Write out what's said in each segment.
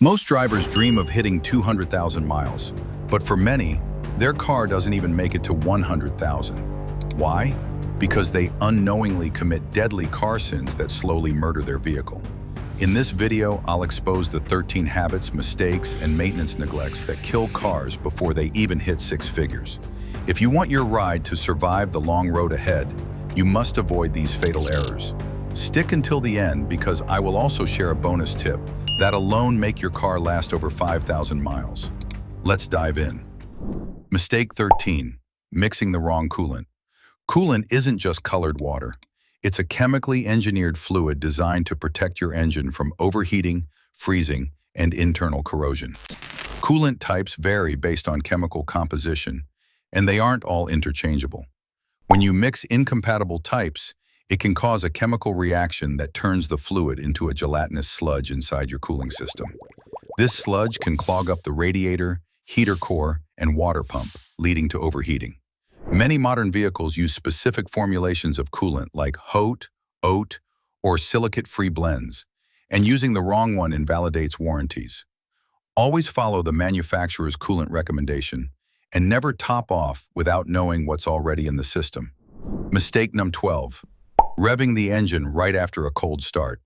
Most drivers dream of hitting 200,000 miles, but for many, their car doesn't even make it to 100,000. Why? Because they unknowingly commit deadly car sins that slowly murder their vehicle. In this video, I'll expose the 13 habits, mistakes, and maintenance neglects that kill cars before they even hit six figures. If you want your ride to survive the long road ahead, you must avoid these fatal errors. Stick until the end because I will also share a bonus tip that alone make your car last over 5,000 miles. Let's dive in. Mistake 13, mixing the wrong coolant. Coolant isn't just colored water. It's a chemically engineered fluid designed to protect your engine from overheating, freezing, and internal corrosion. Coolant types vary based on chemical composition, and they aren't all interchangeable. When you mix incompatible types, it can cause a chemical reaction that turns the fluid into a gelatinous sludge inside your cooling system. This sludge can clog up the radiator, heater core, and water pump, leading to overheating. Many modern vehicles use specific formulations of coolant like HOT, OAT, or silicate-free blends, and using the wrong one invalidates warranties. Always follow the manufacturer's coolant recommendation and never top off without knowing what's already in the system. Mistake number 12. Revving the engine right after a cold start.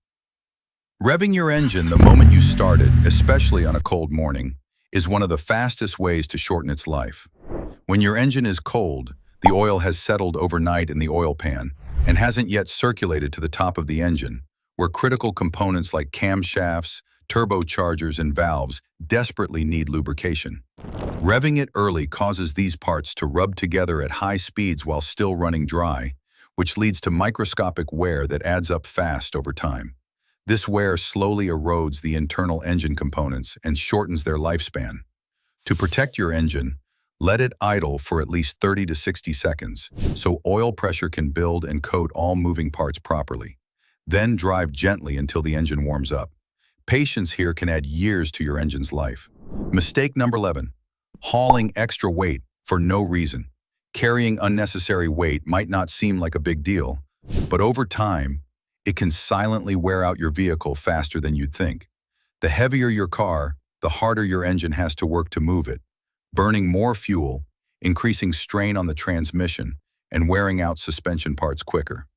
Revving your engine the moment you start it, especially on a cold morning, is one of the fastest ways to shorten its life. When your engine is cold, the oil has settled overnight in the oil pan and hasn't yet circulated to the top of the engine, where critical components like camshafts, turbochargers, and valves desperately need lubrication. Revving it early causes these parts to rub together at high speeds while still running dry, which leads to microscopic wear that adds up fast over time. This wear slowly erodes the internal engine components and shortens their lifespan. To protect your engine, let it idle for at least 30 to 60 seconds so oil pressure can build and coat all moving parts properly. Then drive gently until the engine warms up. Patience here can add years to your engine's life. Mistake number 11. Hauling extra weight for no reason. Carrying unnecessary weight might not seem like a big deal, but over time, it can silently wear out your vehicle faster than you'd think. The heavier your car, the harder your engine has to work to move it, burning more fuel, increasing strain on the transmission, and wearing out suspension parts quicker.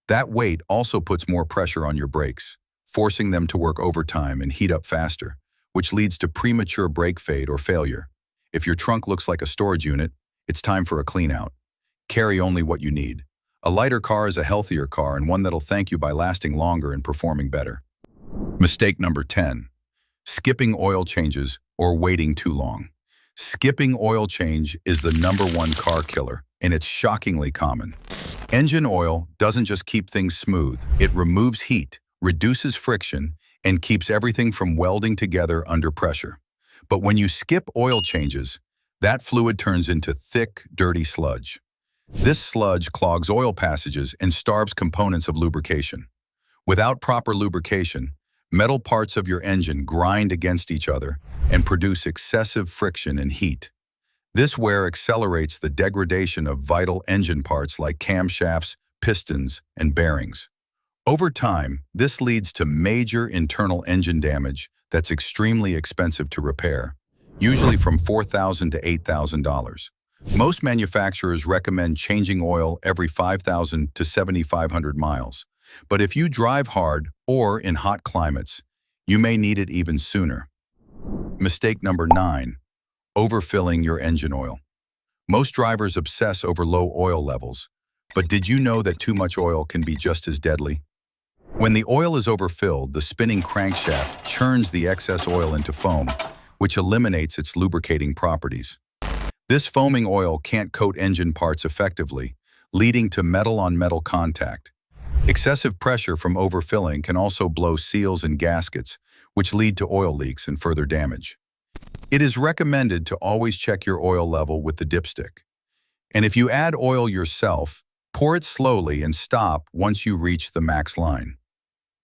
That weight also puts more pressure on your brakes, forcing them to work overtime and heat up faster, which leads to premature brake fade or failure. If your trunk looks like a storage unit, it's time for a clean out. Carry only what you need. A lighter car is a healthier car and one that'll thank you by lasting longer and performing better. Mistake number 10. Skipping oil changes or waiting too long. Skipping oil change is the #1 car killer, and it's shockingly common. Engine oil doesn't just keep things smooth, it removes heat, reduces friction, and keeps everything from welding together under pressure. But when you skip oil changes, that fluid turns into thick, dirty sludge. This sludge clogs oil passages and starves components of lubrication. Without proper lubrication, metal parts of your engine grind against each other and produce excessive friction and heat. This wear accelerates the degradation of vital engine parts like camshafts, pistons, and bearings. Over time, this leads to major internal engine damage that's extremely expensive to repair, usually from $4,000 to $8,000. Most manufacturers recommend changing oil every 5,000 to 7,500 miles. But if you drive hard or in hot climates, you may need it even sooner. Mistake number 9. Overfilling your engine oil. Most drivers obsess over low oil levels, but did you know that too much oil can be just as deadly? When the oil is overfilled, the spinning crankshaft churns the excess oil into foam, which eliminates its lubricating properties. This foaming oil can't coat engine parts effectively, leading to metal-on-metal contact. Excessive pressure from overfilling can also blow seals and gaskets, which lead to oil leaks and further damage. It is recommended to always check your oil level with the dipstick. And if you add oil yourself, pour it slowly and stop once you reach the max line.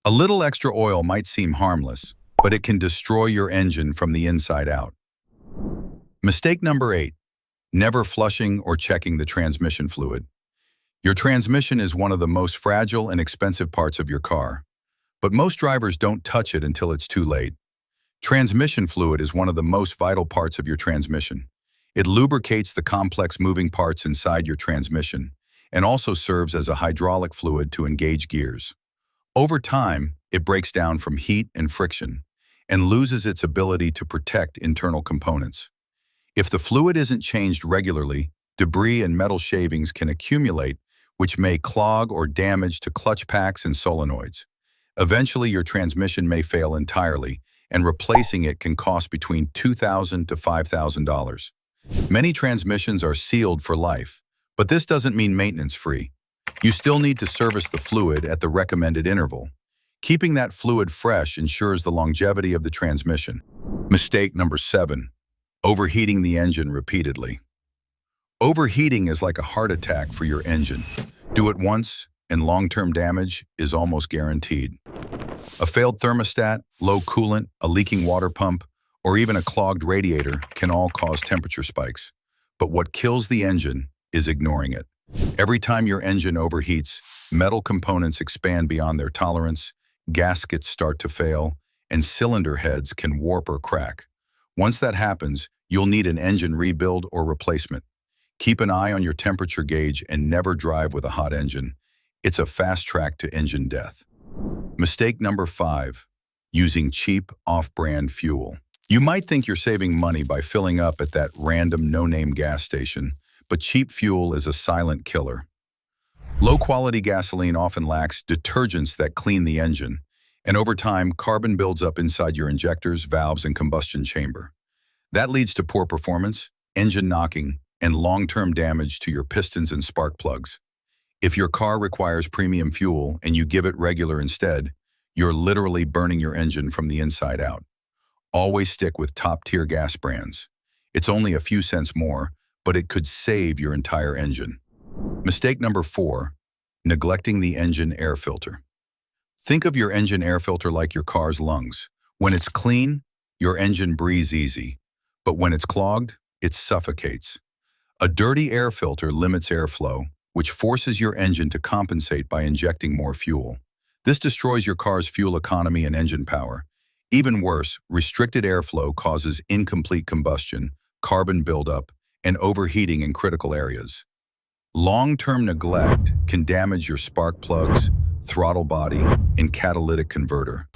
A little extra oil might seem harmless, but it can destroy your engine from the inside out. Mistake number 8. Never flushing or checking the transmission fluid. Your transmission is one of the most fragile and expensive parts of your car, but most drivers don't touch it until it's too late. Transmission fluid is one of the most vital parts of your transmission. It lubricates the complex moving parts inside your transmission and also serves as a hydraulic fluid to engage gears. Over time, it breaks down from heat and friction and loses its ability to protect internal components. If the fluid isn't changed regularly, debris and metal shavings can accumulate, which may clog or damage to clutch packs and solenoids. Eventually, your transmission may fail entirely, and replacing it can cost between $2,000 to $5,000. Many transmissions are sealed for life, but this doesn't mean maintenance-free. You still need to service the fluid at the recommended interval. Keeping that fluid fresh ensures the longevity of the transmission. Mistake number 7. Overheating the engine repeatedly. Overheating is like a heart attack for your engine. Do it once, and long-term damage is almost guaranteed. A failed thermostat, low coolant, a leaking water pump, or even a clogged radiator can all cause temperature spikes. But what kills the engine is ignoring it. Every time your engine overheats, metal components expand beyond their tolerance, gaskets start to fail, and cylinder heads can warp or crack. Once that happens, you'll need an engine rebuild or replacement. Keep an eye on your temperature gauge and never drive with a hot engine. It's a fast track to engine death. Mistake number 5. Using cheap, off-brand fuel. You might think you're saving money by filling up at that random no-name gas station, but cheap fuel is a silent killer. Low-quality gasoline often lacks detergents that clean the engine, and over time, carbon builds up inside your injectors, valves, and combustion chamber. That leads to poor performance, engine knocking, and long-term damage to your pistons and spark plugs. If your car requires premium fuel and you give it regular instead, you're literally burning your engine from the inside out. Always stick with top-tier gas brands. It's only a few cents more, but it could save your entire engine. Mistake number 4. Neglecting the engine air filter. Think of your engine air filter like your car's lungs. When it's clean, your engine breathes easy, but when it's clogged, it suffocates. A dirty air filter limits airflow, which forces your engine to compensate by injecting more fuel. This destroys your car's fuel economy and engine power. Even worse, restricted airflow causes incomplete combustion, carbon buildup, and overheating in critical areas. Long-term neglect can damage your spark plugs, throttle body, and catalytic converter.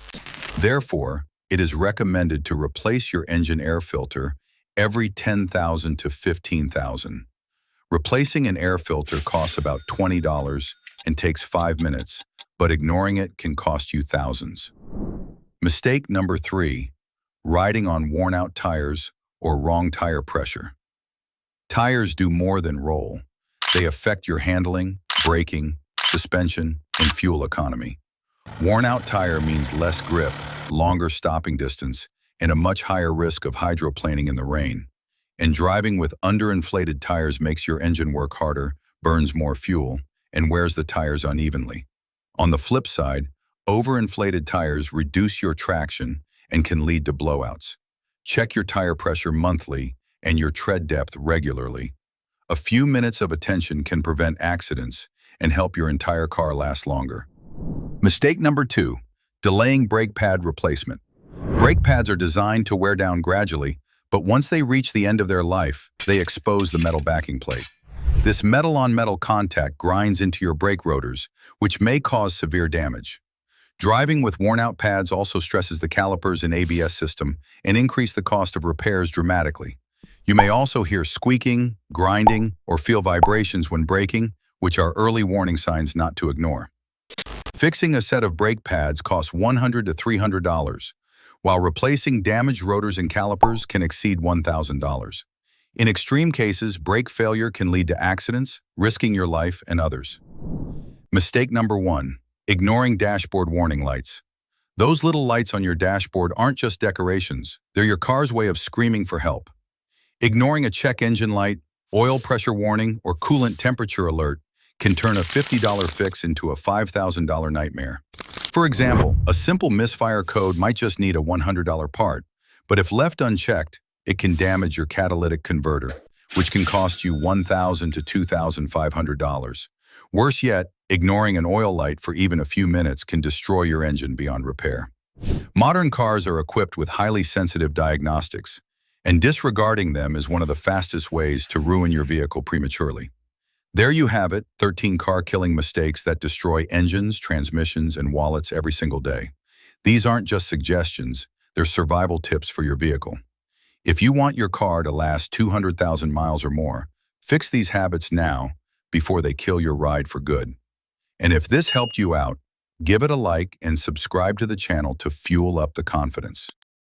Therefore, it is recommended to replace your engine air filter every 10,000 to 15,000. Replacing an air filter costs about $20 and takes 5 minutes, but ignoring it can cost you thousands. Mistake number 3. Riding on worn-out tires or wrong tire pressure. Tires do more than roll. They affect your handling, braking, suspension, and fuel economy. Worn-out tire means less grip, longer stopping distance, and a much higher risk of hydroplaning in the rain. And driving with underinflated tires makes your engine work harder, burns more fuel, and wears the tires unevenly. On the flip side, overinflated tires reduce your traction and can lead to blowouts. Check your tire pressure monthly and your tread depth regularly. A few minutes of attention can prevent accidents and help your entire car last longer. Mistake number 2. Delaying brake pad replacement. Brake pads are designed to wear down gradually, but once they reach the end of their life, they expose the metal backing plate. This metal-on-metal contact grinds into your brake rotors, which may cause severe damage. Driving with worn-out pads also stresses the calipers and ABS system and increase the cost of repairs dramatically. You may also hear squeaking, grinding, or feel vibrations when braking, which are early warning signs not to ignore. Fixing a set of brake pads costs $100 to $300, while replacing damaged rotors and calipers can exceed $1,000. In extreme cases, brake failure can lead to accidents, risking your life and others. Mistake number 1. Ignoring dashboard warning lights. Those little lights on your dashboard aren't just decorations, they're your car's way of screaming for help. Ignoring a check engine light, oil pressure warning, or coolant temperature alert can turn a $50 fix into a $5,000 nightmare. For example, a simple misfire code might just need a $100 part, but if left unchecked, it can damage your catalytic converter, which can cost you $1,000 to $2,500. Worse yet, ignoring an oil light for even a few minutes can destroy your engine beyond repair. Modern cars are equipped with highly sensitive diagnostics, and disregarding them is one of the fastest ways to ruin your vehicle prematurely. There you have it, 13 car-killing mistakes that destroy engines, transmissions, and wallets every single day. These aren't just suggestions, they're survival tips for your vehicle. If you want your car to last 200,000 miles or more, fix these habits now before they kill your ride for good. And if this helped you out, give it a like and subscribe to the channel to fuel up the confidence.